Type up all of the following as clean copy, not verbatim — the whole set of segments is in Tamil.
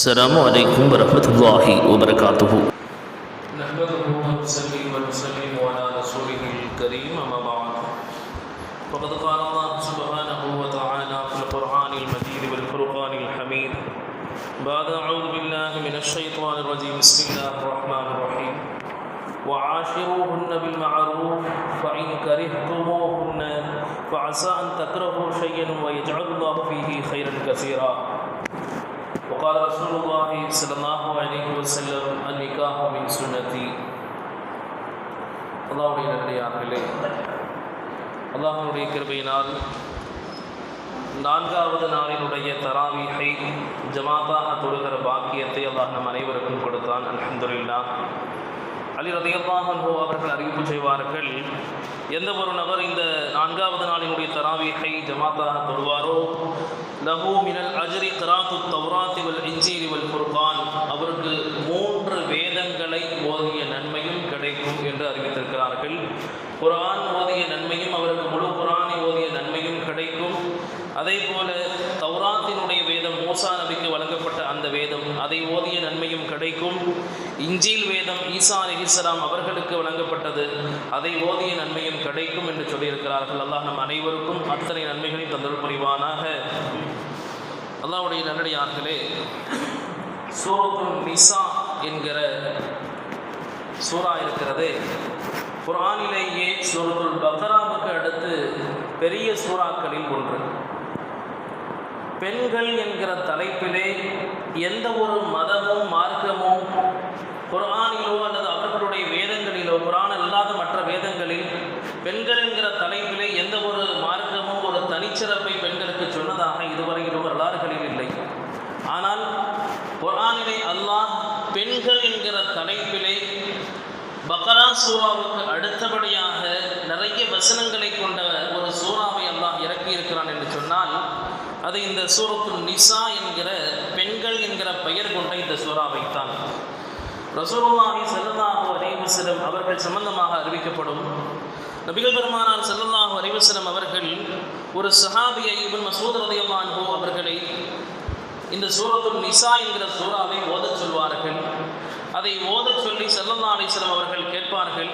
السلام عليكم ورحمة الله وبركاته. نحمده ونصلي ونسلم على رسوله الكريم أما بعد فقد قال الله سبحانه وتعالى في القرآن المجيد والفرقان الحميد بعد أعوذ بالله من الشيطان الرجيم بسم الله الرحمن الرحيم وعاشروهن بالمعروف فإن كرهتموهن فعسى أن تكرهوا شيئا ويجعل الله فيه خيرا كثيرا وقال رسول الله صلى الله عليه وسلم النكاح من سنتي. அல்லாஹ்வுடைய நல்லடியார்களே, அல்லாஹ்வுடைய கிருபையினால் 4வது நாளினுடைய தராவீஹை ஜமாத்தாக தொழுகிற பாக்கியத்தை அல்லாஹ் நம் அனைவருக்கும் கொடுத்தான். அல்ஹம்துலில்லாஹ். அலி ரலியல்லாஹு அன்ஹு அவர்கள் அறிவிப்பு செய்வார்கள், எந்த ஒரு நபர் இந்த 4வது நாளினுடைய தராவீஹை ஜமாத்தாக தொழுவாரோ லஹு மினல் அஜ்ரி கிராத்து தௌராத்தி வல் இன்ஜீலி வல் ஃபுர்கான், அவருக்கு 3 வேதங்களை ஓதிய நன்மையும் கிடைக்கும் என்று அறிவித்திருக்கிறார்கள். குர்ஆன் ஓதிய நன்மையும், அவருக்கு முழு குர்ஆனை ஓதிய நன்மையும் கிடைக்கும். அதே போல தௌராத்தினுடைய வேதம், மூசா நபிக்கு வழங்கப்பட்ட அந்த வேதம், அதை ஓதிய நன்மையும் கிடைக்கும். இன்ஜீல் வேதம் ஈசா அலைஹிஸ்ஸலாம் அவர்களுக்கு வழங்கப்பட்டது, அதை ஓதிய நன்மையும் கிடைக்கும் என்று சொல்லியிருக்கிறார்கள். அல்லாஹ் நம் அனைவருக்கும் அத்தனை நன்மைகளையும் தந்தருள் புரிவானாக. அல்லாஹ்வுடைய நல்லடியார்களே, சூரத்துல் நிசா என்கிற சூரா இருக்கிறது. குர்ஆனிலேயே சூரத்துல் பக்ராவுக்கு அடுத்து பெரிய சூறாக்களில் ஒன்று. பெண்கள் என்கிற தலைப்பிலே எந்த ஒரு மதமும் மார்க்கமும் குர்ஆனிலோ அல்லது அவர்களுடைய வேதங்களிலோ, குர்ஆன் அல்லாத மற்ற வேதங்களில் பெண்கள் என்கிற தலைப்பிலே எந்த ஒரு மார்க்கமும் ஒரு தனிச்சிறப்பை பெண்களுக்கு சொன்னதாக இதுவரையிலும் வரலாறுகளில் இல்லை. ஆனால் குர்ஆனிலே அல்லாஹ் பெண்கள் என்கிற தலைப்பிலே பக்ரா சூராவுக்கு அடுத்தபடியாக நிறைய வசனங்களை கொண்ட ஒரு சூறாவை அல்லாஹ் இறக்கி இருக்கிறான் என்று சொன்னால் அது இந்த சூரத்துல் நிசா என்கிற பெண்கள் என்கிற பெயர் கொண்ட இந்த சூறாவைத்தான். ரசூலுல்லாஹி ஸல்லல்லாஹு அலைஹி வஸல்லம் அவர்கள் சம்பந்தமாக அறிவிக்கப்படும் நபிகள் பெருமானார் ஸல்லல்லாஹு அலைஹி வஸல்லம் அவர்கள் ஒரு சஹாபியை இப்னு மஸ்ஊத் ரலியல்லாஹு அன்ஹு அவர்களை இந்த சூரத்துல் நிசா என்கிற சூறாவை ஓதச் சொல்வார்கள். அதை ஓதச் சொல்லி ஸல்லல்லாஹு அலைஹி வஸல்லம் அவர்கள் கேட்பார்கள்.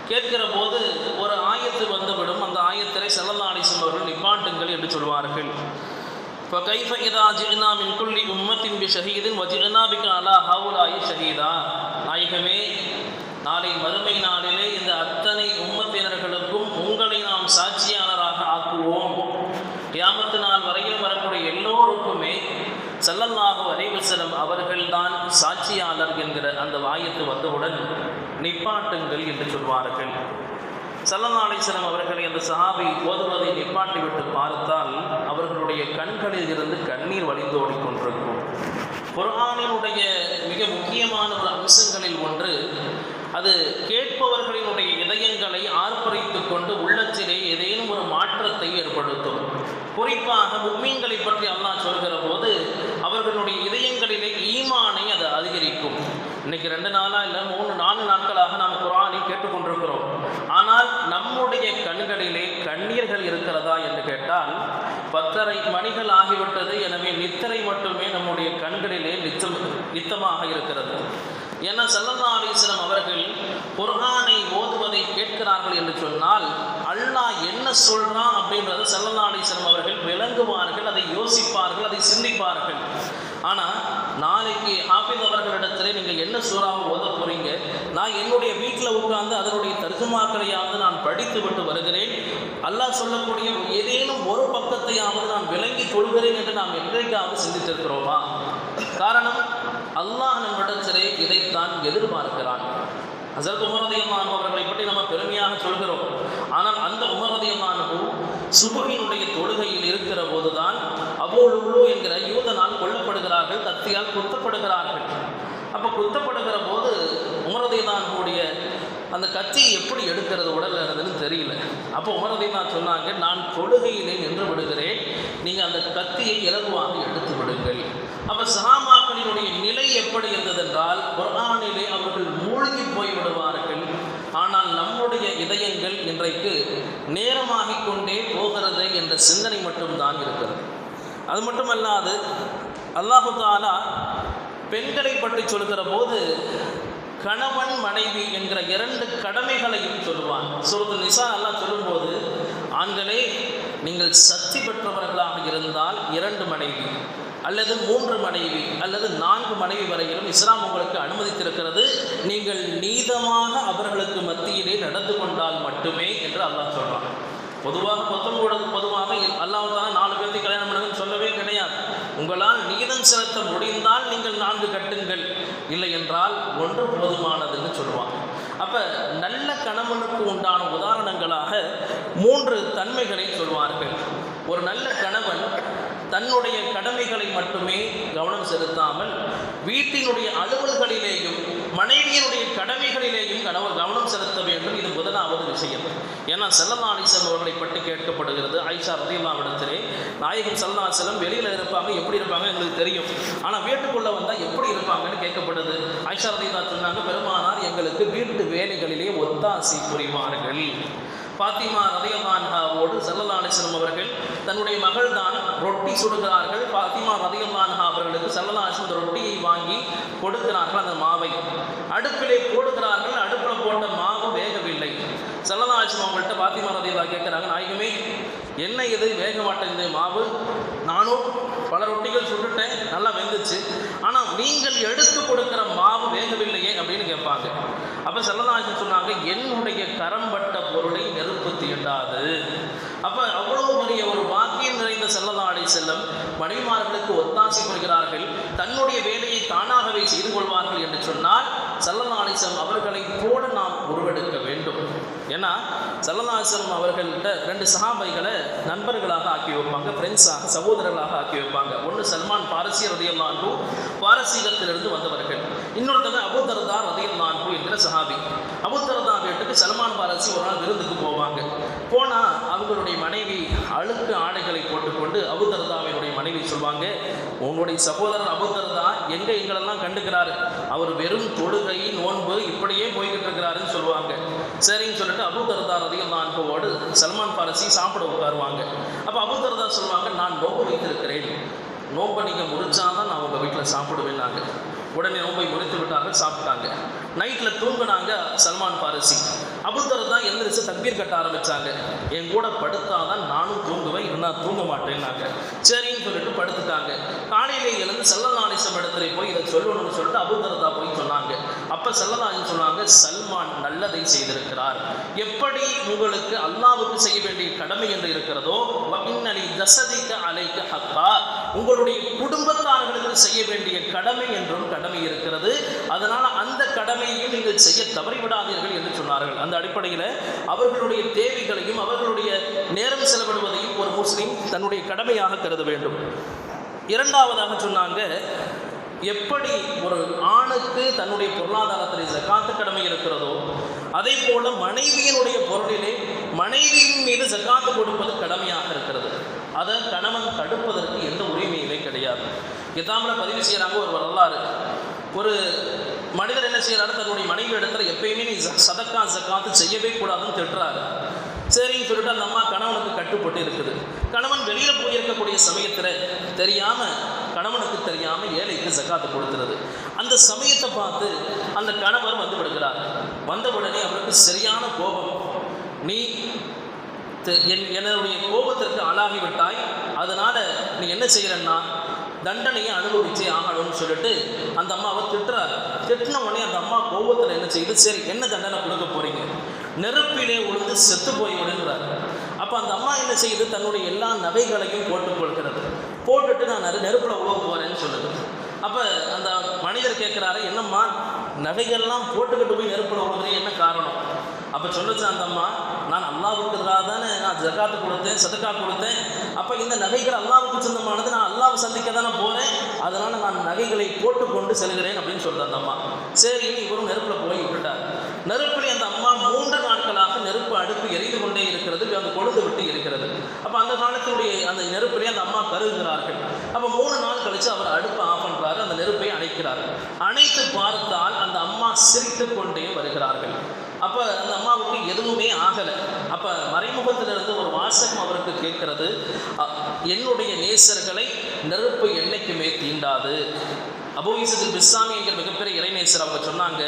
கேட்கிற போது ஒரு ஆயத்து வந்துவிடும். அந்த ஆயத்திலே ஸல்லல்லாஹு அலைஹி வஸல்லம் அவர்கள் நிப்பாட்டுங்கள் என்று சொல்வார்கள். فَكَيْفَ إِذَا جِئْنَا مِنْ كُلِّ أُمَّةٍ بِشَهِيدٍ وَجِئْنَا بِكَ عَلَى هَؤُلَاءِ شَهِيدًا. நாயகமே, நாளை மறுமை நாளிலே இந்த அத்தனை உம்மத்தினர்களுக்கும் உங்களை நாம் சாட்சியாளராக ஆக்குவோம். கியாமத்து நாள் வரையில் வரக்கூடிய எல்லோருக்குமே ஸல்லல்லாஹு அலைஹி வஸல்லம் அவர்கள்தான் சாட்சியாளர் என்கிற அந்த ஆயத்து வந்தவுடன் நிப்பாட்டுங்கள் என்று சொல்வார்கள். ஸல்லல்லாஹு அலைஹி வஸல்லம் அவர்களை அந்த சஹாபி ஓதுவதை நிப்பாட்டிவிட்டு பார்த்தால் அவர்களுடைய கண்களில் இருந்து கண்ணீர் வழிந்தோடி கொண்டிருக்கும். குர்ஆனினுடைய மிக முக்கியமான ஒரு அம்சங்களில் ஒன்று, அது கேட்பவர்களினுடைய இதயங்களை ஆர்ப்பரித்து கொண்டு உள்ளத்திலே ஏதேனும் ஒரு மாற்றத்தை ஏற்படுத்தும். குறிப்பாக முஃமின்களை பற்றி அல்லாஹ் சொல்கிற போது அவர்களுடைய இதயங்களிலே ஈமானை அது அதிகரிக்கும். இன்னைக்கு 2 நாளா இல்லை 3-4 நாட்களாக நாம் குர்ஆனை கேட்டுக்கொண்டிருக்கிறோம். ஆனால் நம்முடைய கண்களிலே கண்ணீர்கள் இருக்கிறதா என்று கேட்டால் 10:30 மணிகள் ஆகிவிட்டது. எனவே நித்திரை மட்டுமே நம்முடைய கண்களிலே நித்தமாக இருக்கிறது. ஏன்னா ஸல்லல்லாஹு அலைஹி வஸல்லம் அவர்கள் குர்ஆனை ஓதுவதை கேட்கிறார்கள் என்று சொன்னால் அல்லாஹ் என்ன சொல்றான் அப்படின்றத ஸல்லல்லாஹு அலைஹி வஸல்லம் அவர்கள் விளங்குவார்கள், அதை யோசிப்பார்கள், அதை சிந்திப்பார்கள். ஆனால் நாளைக்கு ஹாஃபிஸ் அவர்களிடத்திலே நீங்கள் என்ன சூறாவை ஓத போறீங்க, நான் என்னுடைய வீட்டில் உட்கார்ந்து அதனுடைய தர்ஜுமாக்களையாவது நான் படித்து விட்டு வருகிறேன், அல்லாஹ் சொல்லக்கூடிய ஏதேனும் ஒரு பக்கத்தையாவது நான் விளங்கி கொள்கிறேன் என்று நாம் என்றைக்காவது சிந்தித்திருக்கிறோமா? காரணம், அல்லாஹ் நம்மிடத்திலே இதைத்தான் எதிர்பார்க்கிறான். ஹஸரத் உமர் ரலியல்லாஹு அன்ஹு அவர்களை பற்றி நம்ம பெருமையாக சொல்கிறோம். ஆனால் அந்த உமர் ரலியல்லாஹு அன்ஹு சுபஹினுடைய தொழுகையில் இருக்கிற போதுதான் அபூ லுலு என்கிற யூதனால் கொல்லப்படுகிறார்கள், கத்தியால் குத்தப்படுகிறார்கள். அப்போ குத்தப்படுகிற போது உமர் ரலியல்லாஹு அன்ஹுடைய அந்த கத்தியை எப்படி எடுக்கிறது உடலில் இருந்ததுன்னு தெரியல. அப்போ உமர் ரலியல்லாஹு அன்ஹு சொன்னாங்க, நான் தொழுகையிலே நின்று விடுகிறேன், நீங்கள் அந்த கத்தியை இலகுவாக எடுத்து விடுங்கள். அப்போ சஹாபாக்களினுடைய நிலை எப்படி இருந்ததென்றால் குர்ஆனிலே அவர்கள் மூழ்கி போய்விடுவார்கள். ஆனால் நம்முடைய இதயங்கள் இன்றைக்கு நேரமாகிக் கொண்டே போகிறது என்ற சிந்தனை மட்டும்தான் இருக்கிறது. அது மட்டுமல்லாது அல்லாஹு தஆலா பெண்களை பற்றி சொல்கிற போது கணவன் மனைவி என்கிற 2 கடமைகளையும் சொல்லுவான். சூரத்துல் நிசா அல்லாஹ் சொல்லும்போது, ஆண்களே நீங்கள் சக்தி பெற்றவர்களாக இருந்தால் 2 மனைவி அல்லது 3 மனைவி அல்லது 4 மனைவி வரையிலும் இஸ்லாம் உங்களுக்கு அனுமதித்திருக்கிறது. நீங்கள் நீதமாக அவர்களுக்கு மத்தியிலே நடந்து கொண்டால் மட்டுமே என்று அல்லாஹ் சொல்றான். பொதுவாக அல்லாஹ் தான் 4 பேர்த்தை கல்யாணம் பண்ணுங்கன்னு சொல்லவே கிடையாது. உங்களால் நீதம் செலுத்த முடிந்தால் நீங்கள் 4 கட்டுங்கள், இல்லை என்றால் 1 போதுமானதுன்னு சொல்லுவாங்க. அப்போ நல்ல கணவனுக்கு உண்டான உதாரணங்களாக 3 தன்மைகளை சொல்வார்கள். ஒரு நல்ல கணவன் தன்னுடைய கடமைகளை மட்டுமே கவனம் செலுத்தாமல் வீட்டினுடைய அலுவல்களிலேயும் மனைவியினுடைய கடமைகளிலேயும் கவனம் செலுத்த வேண்டும். இது முதலாவது விஷயம். ஏன்னா ஸல்லல்லாஹு அலைஹி வஸல்லம் அவர்களை பற்றி கேட்கப்படுகிறது. ஆயிஷா ரலியல்லாஹு அன்ஹா, நாயகம் ஸல்லல்லாஹு அலைஹி வஸல்லம் வெளியில் இருப்பாங்க, எப்படி இருப்பாங்க எங்களுக்கு தெரியும், ஆனால் வீட்டுக்குள்ளே வந்தால் எப்படி இருப்பாங்கன்னு கேட்கப்படுது. ஆயிஷா ரலியல்லாஹு அன்ஹா சொன்னாங்க, பெருமானார் எங்களுக்கு வீட்டு வேலைகளிலே ஒத்தாசை புரிவார்கள். ஃபாத்திமா ரலியல்லாஹு அன்ஹாவோடு ஸல்லல்லாஹு அலைஹி வஸல்லம் அவர்கள் தன்னுடைய மகள் தான் ரொட்டி சுடுகிறார்கள். ஃபாத்திமா ரலியல்லாஹு அன்ஹா அவர்களுக்கு ஸல்லல்லாஹு அலைஹி வஸல்லம் ரொட்டியை வாங்கி கொடுக்கிறார்கள். அந்த மாவை அடுப்பிலே போடுகிறார்கள். அடுப்பில் போட்ட மாவு வேகவில்லை. ஸல்லல்லாஹு அலைஹி வஸல்லம் அவங்கள்ட்ட ஃபாத்திமா ரலியல்லாஹு கேட்குறாங்க, நாயகமே என்ன இது வேக மாட்டேங்குது மாவு, நானும் பல ரொட்டிகள் சுட்டுட்டேன், நல்லா வெந்துச்சு, ஆனால் நீங்கள் எடுத்து கொடுக்குற மாவு வேகவில்லையே அப்படின்னு கேட்பாங்க. அப்போ ஸல்லல்லாஹு அலைஹி வஸல்லம் சொன்னாங்க, என்னுடைய கரம்பட்ட பொருளை நெருப்பு தீண்டாது. அப்போ அவ்வளவு பெரிய ஒரு பாக்கியம் நிறைந்த ஸல்லல்லாஹு அலைஹி வஸல்லம் மனைவிமார்களுக்கு ஒத்தாசை புரிகிறார்கள். தன்னுடைய வேலையை தானாகவே செய்து கொள்வார்கள் என்று சொன்னால் ஸல்லல்லாஹு அலைஹி வஸல்லம் அவர்களை போல நாம் உருவெடுக்க வேண்டும். ஏன்னா ஸல்லல்லாஹு அலைஹி வஸல்லம் அவர்கள்ட்ட 2 சஹாபைகளை நண்பர்களாக ஆக்கி வைப்பாங்க, ஃப்ரெண்ட்ஸாக, சகோதரர்களாக ஆக்கி வைப்பாங்க. ஒன்று சல்மான் பாரசி ரலியல்லாஹு அன்ஹு, பாரசீகத்திலிருந்து வந்தவர்கள். இன்னொருத்தங்க அபூ தர்தா ரலியல்லாஹு அன்ஹு என்கிற சஹாபி. அபூ தர்தா வீட்டுக்கு சல்மான் பாரசி ஒரு நாள் விருந்துக்கு போவாங்க. போனால் அவங்களுடைய மனைவி அழுக்கு ஆடைகளை போட்டுக்கொண்டு அபூ தர்தாவினுடைய மனைவி சொல்வாங்க, உங்களுடைய சகோதரர் அபூ தர்தா எங்களெல்லாம் கண்டுக்கிறாரு, அவர் வெறும் தொழுகை நோன்பு இப்படியே போய்கிட்டு இருக்கிறாருன்னு சொல்லுவாங்க. சரின்னு சொல்லிட்டு அபூ தர்தா ரலியல்லாஹு அன்ஹுவோடு சல்மான் பாரசி சாப்பிட உட்காருவாங்க. அப்போ அபூ தர்தா சொல்லுவாங்க, நான் நோன்பு வைத்திருக்கிறேன், நோன்பை நீங்கள் முடிச்சாதான் நான் உங்கள் வீட்டில் சாப்பிடுவேன். நாங்கள் உடனே நோன்பை முடித்து விட்டார்கள், சாப்பிட்டாங்க. நைட்டில் தூங்கினாங்க சல்மான் பாரசி. அபூ தர்தா எந்திரிச்சு தக்பீர் கட்ட ஆரம்பித்தாங்க. என் கூட படுத்தாதான் நானும் தூங்குவேன், இல்லைனா தூங்க மாட்டேன்னாங்க. சரின்னு சொல்லிட்டு படுத்துட்டாங்க. காலையிலே எழுந்து ஸல்லல்லாஹு அலைஹி வஸல்லம் இடத்துல போய் இதை சொல்லணும்னு சொல்லிட்டு அபூ தர்தா போய் சொன்னாங்க. அப்போ ஸல்லல்லாஹு அலைஹி வஸல்லம் சொன்னாங்க, சல்மான் நல்லதை செய்திருக்கிறார். எப்படி உங்களுக்கு அல்லாஹ்வுக்கு செய்ய வேண்டிய கடமை என்று இருக்கிறதோ, வஇன்னலி ஜஸதிக அலைக ஹக்கா, உங்களுடைய குடும்பத்தார்களுக்கு செய்ய வேண்டிய கடமை என்றும் கடமை இருக்கிறது. அதனால் அந்த கடமையையும் நீங்கள் செய்ய தவறிவிடாதீர்கள் என்று சொன்னார்கள். அந்த அடிப்படையில் அவர்களுடைய தேவைகளையும் அவர்களுடைய நேரம் செலவிடுவதையும் ஒரு முஸ்லிம் தன்னுடைய கடமையாக கருத வேண்டும். இரண்டாவதாக சொன்னாங்க, எப்படி ஒரு ஆணுக்கு தன்னுடைய பொருளாதாரத்தில் ஜகாத்து கடமை இருக்கிறதோ, அதே போல மனைவியினுடைய பொருளிலே மனைவியின் மீது ஜகாத்து கொடுப்பது கடமையாக இருக்கிறது. அதை கணவன் தடுப்பதற்கு எந்த உரிமையுமே கிடையாது. கிதாமில் பதிவு செய்கிறாங்க ஒரு வரலாறு. ஒரு மனிதர் என்ன செய்கிறாரு, தன்னுடைய மனைவி இடத்துல எப்பயுமே நீ சதக்கா ஜகாத்து செய்யவே கூடாதுன்னு திட்டுறாரு. சரின்னு சொல்லிட்டு அந்த அம்மா கணவனுக்கு கட்டுப்பட்டு இருக்குது. கணவன் வெளியில் போயிருக்கக்கூடிய சமயத்தில் கணவனுக்கு தெரியாமல் ஏழைக்கு ஜகாத்து கொடுத்துறது. அந்த சமயத்தை பார்த்து அந்த கணவர் வந்து விடுகிறார். வந்த உடனே அவருக்கு சரியான கோபம். நீ என்னுடைய கோபத்திற்கு ஆளாகிவிட்டாய், அதனால் நீ என்ன செய்கிறன்னா தண்டனையை அனுபவிச்சே ஆகணும்னு சொல்லிட்டு அந்த அம்மாவை திட்டுறாரு. திட்டின உடனே அந்த அம்மா கோபத்தில் என்ன செய்யுது, சரி என்ன தண்டனை கொடுக்க போகிறீங்க, நெருப்பிலே உளுந்து செத்து போய் விடுங்கிறார். அப்போ அந்த அம்மா என்ன செய்யுது, தன்னுடைய எல்லா நகைகளையும் போட்டுக்கொள்கிறது. போட்டுட்டு நான் நெருப்பில் உழவ போகிறேன்னு சொல்லுது. அப்போ அந்த மனிதர் கேட்குறாரு, என்னம்மா நகைகள்லாம் போட்டுக்கிட்டு போய் நெருப்பில் உழுகிறேன், என்ன காரணம்? அப்போ சொல்லுச்சு அந்த அம்மா, நான் அல்லாஹ்வுக்கு தானே நான் ஜகாத்து கொடுத்தேன், சதக்கா கொடுத்தேன். அப்போ இந்த நகைகள் அல்லாஹ்வுக்கு சொந்தமானது, நான் அல்லாஹ்வை சந்திக்க தானே போகிறேன், அதனால் நான் நகைகளை போட்டுக்கொண்டு செல்கிறேன் அப்படின்னு சொல்லுது அந்த அம்மா. சரி, இவரும் நெருப்பில் போய் விட்டுட்டார். நெருப்பில் அந்த அம்மா 3 நாட்களாக நெருப்பு அடுப்பு எரிந்து கொண்டே இருக்கிறது, அந்த கொழுந்து விட்டு இருக்கிறது. அப்போ அந்த காலத்தினுடைய அந்த நெருப்பிலே அந்த அம்மா கருதுகிறார்கள். அப்போ 3 நாள் கழித்து அவர் அடுப்பை ஆஃப் பண்ணுறாரு, அந்த நெருப்பை அணைக்கிறார். அணைத்து பார்த்தால் அந்த அம்மா சிரித்து கொண்டே வருகிறார்கள். அப்போ அந்த அம்மாவுக்கு எதுவுமே ஆகலை. அப்போ மறைமுகத்திலிருந்து ஒரு வாசகம் அவருக்கு கேட்கிறது, என்னுடைய நேசர்களை நெருப்பு என்னைக்குமே தீண்டாது, அபூ ஈஸத் அல் பிஸ்தாமி என்கிற மிகப்பெரிய இறைநேசர் அவங்க சொன்னாங்க,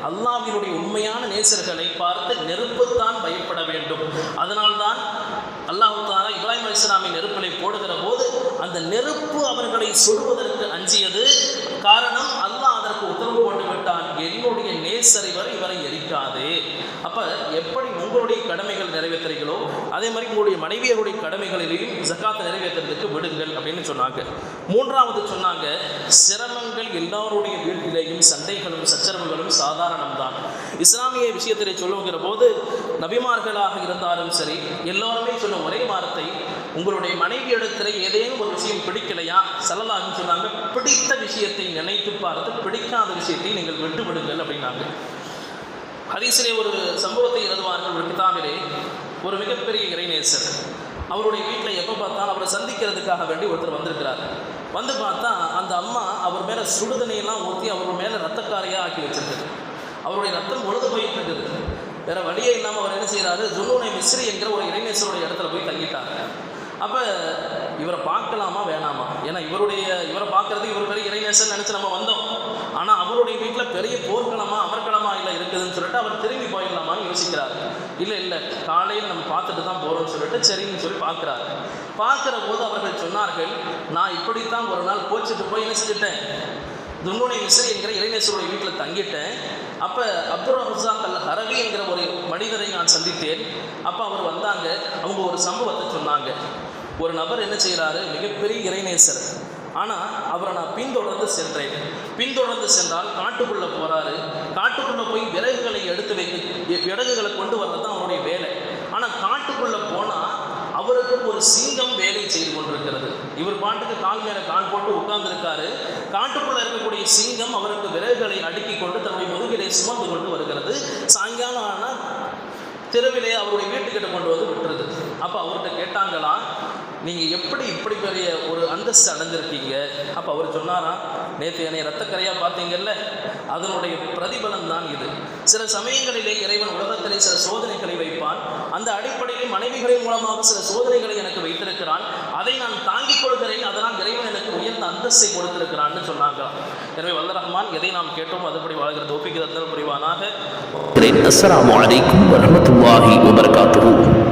அல்லாஹ்வினுடைய உண்மையான நேசர்களை பார்த்து நெருப்புத்தான் பயப்பட வேண்டும். அதனால்தான் அல்லாஹ் தஆலா இப்ராஹிம் அலைஹிஸ்ஸலாமை நெருப்பிலே போடுகிற போது அந்த நெருப்பு அவர்களை சுடுவதற்கு அஞ்சியது. காரணம், அல்லாஹ் அதற்கு உத்தரவு போட்டு விட்டான், என்னுடைய நேசரை இவரை எரிக்காது. அப்போ எப்படி உங்களுடைய கடமைகள் நிறைவேற்றுறீங்களோ அதே மாதிரி உங்களுடைய மனைவியருடைய கடமைகளிலேயும் ஜக்காத்தை நிறைவேற்றுறதுக்கு விடுங்கள் அப்படின்னு சொன்னாங்க. மூன்றாவது சொன்னாங்க, சிரமங்கள் எல்லாருடைய வீட்டிலேயும் சண்டைகளும் சச்சரவுகளும் சாதாரணம்தான். இஸ்லாமிய விஷயத்திலே சொல்லுகிற போது நபிமார்களாக இருந்தாலும் சரி எல்லாருமே சொன்ன ஒரே வார்த்தை, உங்களுடைய மனைவி இடத்துல ஏதேனும் ஒரு விஷயம் பிடிக்கலையா, ஸல்லல்லாஹு சொன்னாங்க, பிடித்த விஷயத்தை நினைத்து பார்த்து பிடிக்காத விஷயத்தை நீங்கள் விட்டு விடுங்கள் அப்படின்னாங்க. ஹதீஸிலே ஒரு சம்பவத்தை எழுதுவார்கள் ஒரு கிதாபிலே. ஒரு மிகப்பெரிய இறைநேசர் அவருடைய வீட்டில் எப்போ பார்த்தாலும் அவரை சந்திக்கிறதுக்காக வேண்டி ஒருத்தர் வந்திருக்கிறார். வந்து பார்த்தா அந்த அம்மா அவர் மேலே சுடுதண்ணியெல்லாம் ஊற்றி அவர் மேலே ரத்தக்காரையாக ஆக்கி வச்சிருக்குது. அவருடைய ரத்தம் உழுது போயிட்டு இருக்குது. வேற வழியே இல்லாமல் அவர் என்ன செய்கிறாரு, ஜுன்னூனை மிஸ்ரி என்கிற ஒரு இறைநேசருடைய இடத்துல போய் தங்கிட்டார். அப்போ இவரை பார்க்கலாமா வேணாமா? ஏன்னா இவரை பார்க்கறதுக்கு இவர் பெரிய இறைநேசர் நினச்சி நம்ம வந்தோம். ஆனால் அவருடைய வீட்டில் பெரிய போர்க்களமா அமர்க்களமா இல்லை இருக்குதுன்னு சொல்லிட்டு அவர் திரும்பி போயிடலாமான்னு யோசிக்கிறார். இல்லை காலையில் நம்ம பார்த்துட்டு தான் போகிறோம்னு சொல்லிட்டு சரின்னு சொல்லி பார்க்குறாரு. பார்க்குற போது அவர்கள் சொன்னார்கள், நான் இப்படித்தான் ஒரு நாள் கோச்சிட்டு போய் என்ன செஞ்சுட்டேன், துன்னூனை மிஸ்ரி என்கிற இறைநேசருடைய வீட்டில் தங்கிட்டேன். அப்போ அப்துர் ரஸாக் அல் ஹரவி என்கிற ஒரு மனிதரை நான் சந்தித்தேன். அப்போ அவர் வந்தாங்க. அவங்க ஒரு சம்பவத்தை சொன்னாங்க. ஒரு நபர் என்ன செய்கிறாரு, மிகப்பெரிய இறைநேசர், ஆனால் அவரை நான் பின்தொடர்ந்து சென்றேன். பின்தொடர்ந்து சென்றால் காட்டுக்குள்ளே போகிறாரு. காட்டுக்குள்ளே போய் விறகுகளை எடுத்து விறகுகளை கொண்டு வர்றது தான் அவருடைய வேலை. ஆனால் காட்டுக்குள்ளே போனால் அவருக்கு ஒரு சிங்கம் வேலை செய்து கொண்டிருக்கிறது. இவர் பாட்டுக்கு கால் மேலே கால் போட்டு உட்கார்ந்துருக்காரு. காட்டுக்குள்ளே இருக்கக்கூடிய சிங்கம் அவருக்கு விறகுகளை அடுக்கி கொண்டு தன்னுடைய முதுகிலே சுமந்து கொண்டு வருகிறது. சாயங்காலம் ஆனால் தெருவிலே அவருடைய வீட்டுக்கிட்ட கொண்டு வந்து விட்டுருது. அப்போ அவர்கிட்ட கேட்டாங்களா, நீங்கள் எப்படி இப்படி பெரிய ஒரு அந்தஸ்து அடைஞ்சிருக்கீங்க? அப்போ அவர் சொன்னாராம், நேற்று என்னை ரத்தக்கரையாக பார்த்தீங்கல்ல, அதனுடைய பிரதிபலன் தான் இது. சில சமயங்களிலே இறைவன் உலகத்திலே சில சோதனைகளை வைப்பான். அந்த அடிப்படையில் மனைவிகளின் மூலமாக சில சோதனைகளை எனக்கு வைத்திருக்கிறான். அதை நான் தாங்கிக் கொள்கிறேன். அதனால் இறைவன் எனக்கு உயர்ந்த அந்தஸ்தை கொடுத்திருக்கிறான்னு சொன்னாங்க. எனவே வல்ல ரஹ்மான் எதை நாம் கேட்டோம் அதுபடி வாழ்கிற தௌஃபீக் தந்தல் புரிவானாக. அஸ்ஸலாமு அலைக்கும் வரஹ்மத்துல்லாஹி வபரகாத்துஹு.